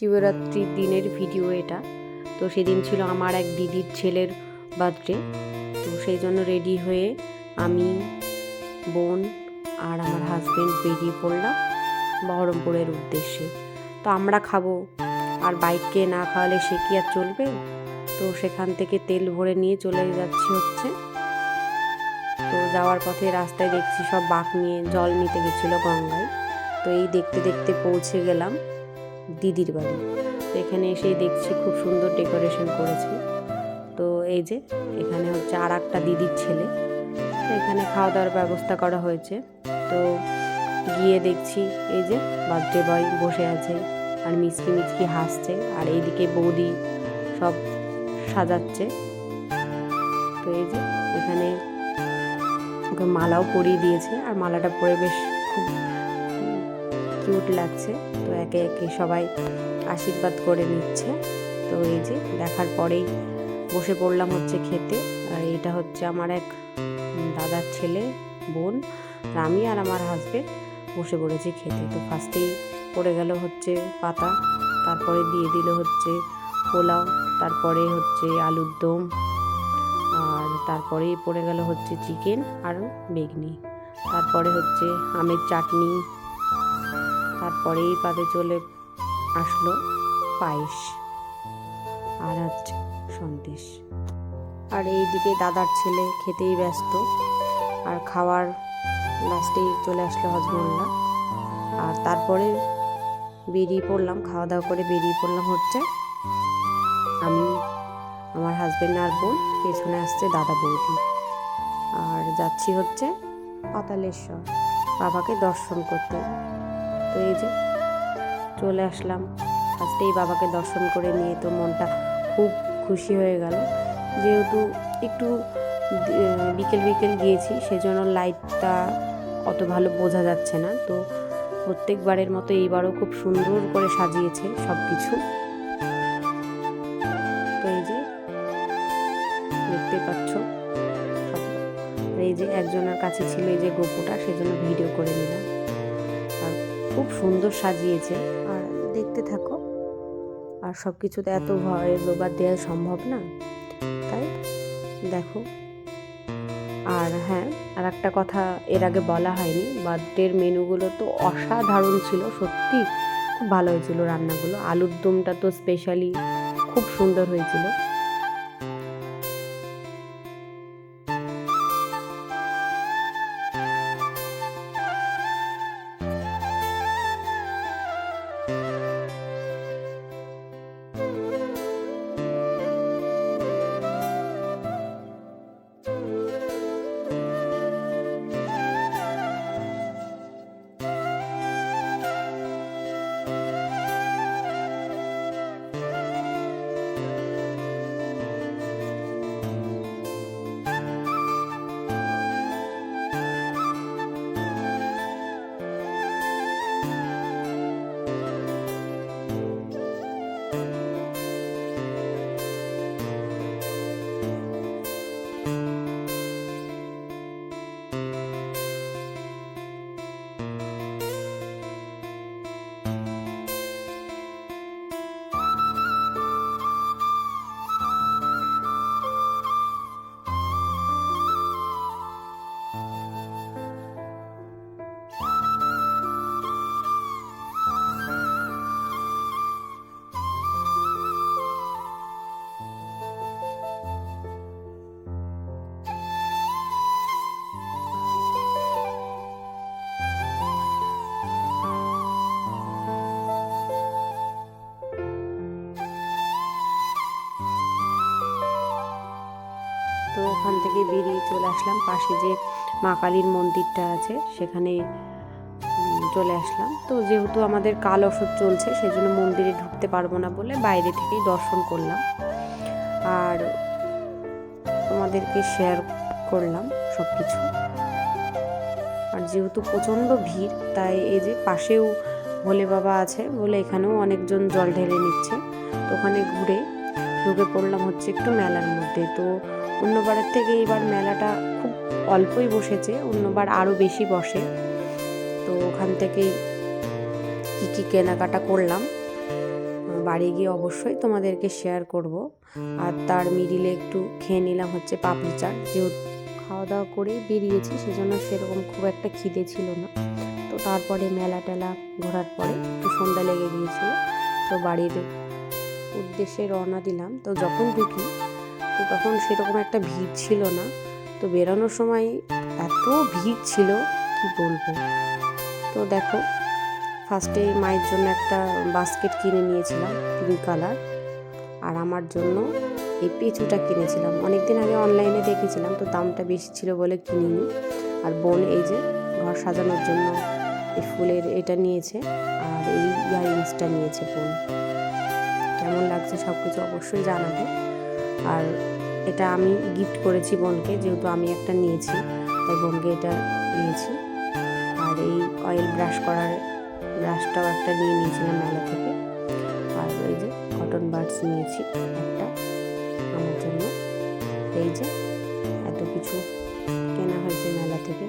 শিবরাত্রির দিনের ভিডিও এটা। তো সেদিন ছিল আমার এক দিদির ছেলের বার্থডে। তো সেই জন্য রেডি হয়ে আমি, বোন আর আমার হাজবেন্ড বেরিয়ে পড়লাম বহরমপুরের উদ্দেশ্যে। তো আমরা খাবো, আর বাইককে না খাওয়ালে সে কি আর চলবে। তো সেখান থেকে তেল ভরে নিয়ে চলে যাচ্ছি হচ্ছে। তো যাওয়ার পথে রাস্তায় দেখছি সব বাঁক নিয়ে জল নিতে গেছিলো গঙ্গায়। তো এই দেখতে দেখতে পৌঁছে গেলাম দিদির বাড়ি। তো এখানে এসেই দেখছি খুব সুন্দর ডেকোরেশন করেছে। তো এই যে এখানে হচ্ছে আর একটা দিদির ছেলে। তো এখানে খাওয়া দাওয়ার ব্যবস্থা করা হয়েছে। তো গিয়ে দেখছি এই যে বার্থডে বয় বসে আছে আর মিচকি মিচকি হাসছে, আর এইদিকে বৌদি সব সাজাচ্ছে। তো এই যে এখানে ওকে মালাও পরিয়ে দিয়েছে, আর মালাটা পরে বেশ খুব কিউট লাগছে। তো একে একে সবাই আশীর্বাদ করে নিচ্ছে। তো এই যে দেখার পরেই বসে পড়লাম হচ্ছে খেতে। আর এটা হচ্ছে আমার এক দাদার ছেলে, বোন, আমি আর আমার হাজবেন্ড বসে পড়েছি খেতে। তো ফার্স্টেই পড়ে গেল হচ্ছে পাতা, তারপরে দিয়ে দিল হচ্ছে পোলাও, তারপরে হচ্ছে আলুর দম, আর তারপরেই পড়ে গেল হচ্ছে চিকেন আর বেগনি, তারপরে হচ্ছে আমের চাটনি, তারপরেই পাতে চলে আসলো পায়েস আর হচ্ছে সন্দেশ। আর এইদিকে দাদার ছেলে খেতেই ব্যস্ত, আর খাওয়ার লাস্টেই চলে আসলো হজমোল্লা। আর তারপরে বেরিয়ে পড়লাম, খাওয়া দাওয়া করে বেরিয়ে পড়লাম হচ্ছে আমি, আমার হাজবেন্ড আর বোন, পেছনে আসছে দাদা বৌদি। আর যাচ্ছি হচ্ছে পাতালেশ্বর বাবাকে দর্শন করতে। তো এই যে চলে আসলাম, ফার্স্টেই বাবাকে দর্শন করে নিয়ে তো মনটা খুব খুশি হয়ে গেল। যেহেতু একটু বিকেল বিকেল গিয়েছি, সেজন্য লাইটটা অত ভালো বোঝা যাচ্ছে না। তো প্রত্যেকবারের মতো এইবারও খুব সুন্দর করে সাজিয়েছে সব কিছু। তো এই যে দেখতে পাচ্ছ, এই যে একজনের কাছে ছিল এই যে গোপুটা, সেজন্য ভিডিও করে নিলাম। আর খুব সুন্দর সাজিয়েছে, আর দেখতে থাকো। আর সব কিছুতে এত ভয়েস ওভার দেওয়া সম্ভব না, তাই দেখো। আর হ্যাঁ, আর একটা কথা এর আগে বলা হয়নি, বার্থডের মেনুগুলো তো অসাধারণ ছিল, সত্যি খুব ভালো হয়েছিল রান্নাগুলো। আলুর দমটা তো স্পেশালি খুব সুন্দর হয়েছিল। তো ওখান থেকে বেরিয়ে চলে আসলাম পাশে যে মা কালীর মন্দিরটা আছে, সেখানে চলে আসলাম। তো যেহেতু আমাদের কাল ওষুধ চলছে, সেজন্য মন্দিরে ঢুকতে পারবো না বলে বাইরে থেকেই দর্শন করলাম, আর তোমাদেরকে শেয়ার করলাম সব কিছু। আর যেহেতু প্রচণ্ড ভিড়, তাই এই যে পাশেও ভোলে বাবা আছে বলে এখানেও অনেকজন জল ঢেলে নিচ্ছে। তো ওখানে ঘুরে ঢুকে পড়লাম হচ্ছে একটু মেলার মধ্যে। তো অন্যবারের থেকে এবার মেলাটা খুব অল্পই বসেছে, অন্যবার আরও বেশি বসে। তো ওখান থেকেই কী কী কেনাকাটা করলাম বাড়ি গিয়ে অবশ্যই তোমাদেরকে শেয়ার করব। আর তার মিডিলে একটু খেয়ে নিলাম হচ্ছে পাপড়ি চাট, যেহেতু খাওয়া দাওয়া করেই বেরিয়েছি সেজন্য সেরকম খুব একটা খিদে ছিল না। তো তারপরে মেলা টেলা ঘোরার পরে একটু সন্ধ্যা লেগে গিয়েছিল, তো বাড়ির উদ্দেশ্যে রওনা দিলাম। তো যখন ঢুকি তো তখন সেরকম একটা ভিড় ছিল না, তো বেরোনোর সময় এত ভিড় ছিল কি বলবো। তো দেখো ফার্স্টে মায়ের জন্য একটা বাস্কেট কিনে নিয়েছিলাম পিঙ্ক কালার, আর আমার জন্য এই পেঁচুটা কিনেছিলাম। অনেকদিন আগে অনলাইনে দেখেছিলাম, তো দামটা বেশি ছিল বলে কিনিনি। আর বোন এই যে ঘর সাজানোর জন্য এই ফুলের এটা নিয়েছে, আর এই ইয়াররিংসটা নিয়েছে বোন। কেমন লাগছে সব কিছু অবশ্যই জানাবে। আর এটা আমি গিফট করেছি বোনকে, যেহেতু আমি একটা নিয়েছি তাই বোনকে এটা দিয়েছি। আর এই অয়েল ব্রাশ করার ব্রাশটাও একটা নিয়ে নিয়েছিলাম মেলা থেকে। আর এই যে কটন বাডস নিয়েছি একটা আমার জন্য। এই যে এত কিছু কেনা হয়েছে মেলা থেকে।